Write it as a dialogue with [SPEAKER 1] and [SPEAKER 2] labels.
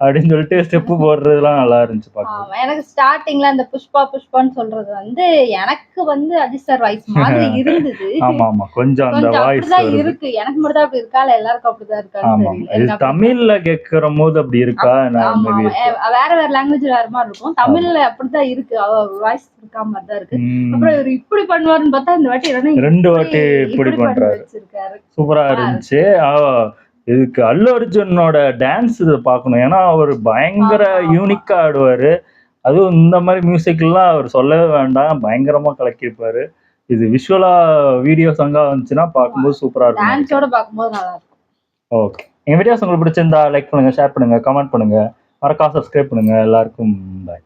[SPEAKER 1] அப்படின்னு சொல்லிட்டு ஸ்டெப் போடுறதுலாம் நல்லா இருந்துச்சு பாக்க.
[SPEAKER 2] ஆமா, எனக்கு ஸ்டார்டிங்ல அந்த புஷ்பா புஷ்பான்னு சொல்றது வந்து எனக்கு வந்து அஜித் சார் வாய்ஸ் மாதிரி இருந்தது.
[SPEAKER 1] ஆமா ஆமா கொஞ்சம் அந்த
[SPEAKER 2] கொஞ்சம்
[SPEAKER 1] வாய்ஸ்
[SPEAKER 2] அப்படிதான் இருக்கு. எனக்கு மட்டும் தான் அப்படி இருக்கா இல்ல எல்லாருக்கும் அப்படிதான் இருக்கான்னு
[SPEAKER 1] ஆமா
[SPEAKER 2] தெரியல.
[SPEAKER 1] இது
[SPEAKER 2] எனக்கு அப்படி-
[SPEAKER 1] தமிழ்ல கேட்கிற போது அப்படி இருக்கா
[SPEAKER 2] ஆமா
[SPEAKER 1] மேபி
[SPEAKER 2] ஆமா. வேற வேற லாங்குவேஜ் வேற மாதிரி இருக்கும். தமிழ்ல அப்படிதான் இருக்கு. வாய்ஸ் இருக்கா மாதிரி தான் இருக்கு. அப்புறம் இவர் இப்படி பண்ணுவாருன்னு பார்த்தா இந்த வாட்டி
[SPEAKER 1] ரெண்டு வாட்டி இப்படி பண்றாரு.
[SPEAKER 2] வச்சிருக்காரு.
[SPEAKER 1] சூப்பரா இருந்துச்சு. இதுக்கு அல்லு அர்ஜுனோட டான்ஸ் இதை பார்க்கணும். ஏன்னா அவர் பயங்கர யூனிக்கா ஆடுவாரு. அதுவும் இந்த மாதிரி மியூசிக்லாம் அவர் சொல்லவே வேண்டாம், பயங்கரமா கலக்கிருப்பாரு. இது விஷுவலா வீடியோ சாங்கா வந்துச்சுன்னா பார்க்கும்போது சூப்பரா இருக்கும்.
[SPEAKER 2] டான்ஸோட பார்க்கும்போது நல்லா இருக்கும்.
[SPEAKER 1] ஓகே, என் வீடியோஸ் உங்களுக்கு பிடிச்சிருந்தா லைக் பண்ணுங்க, ஷேர் பண்ணுங்க, கமெண்ட் பண்ணுங்க, மறக்காம சப்ஸ்கிரைப் பண்ணுங்க. எல்லாருக்கும் பாய்.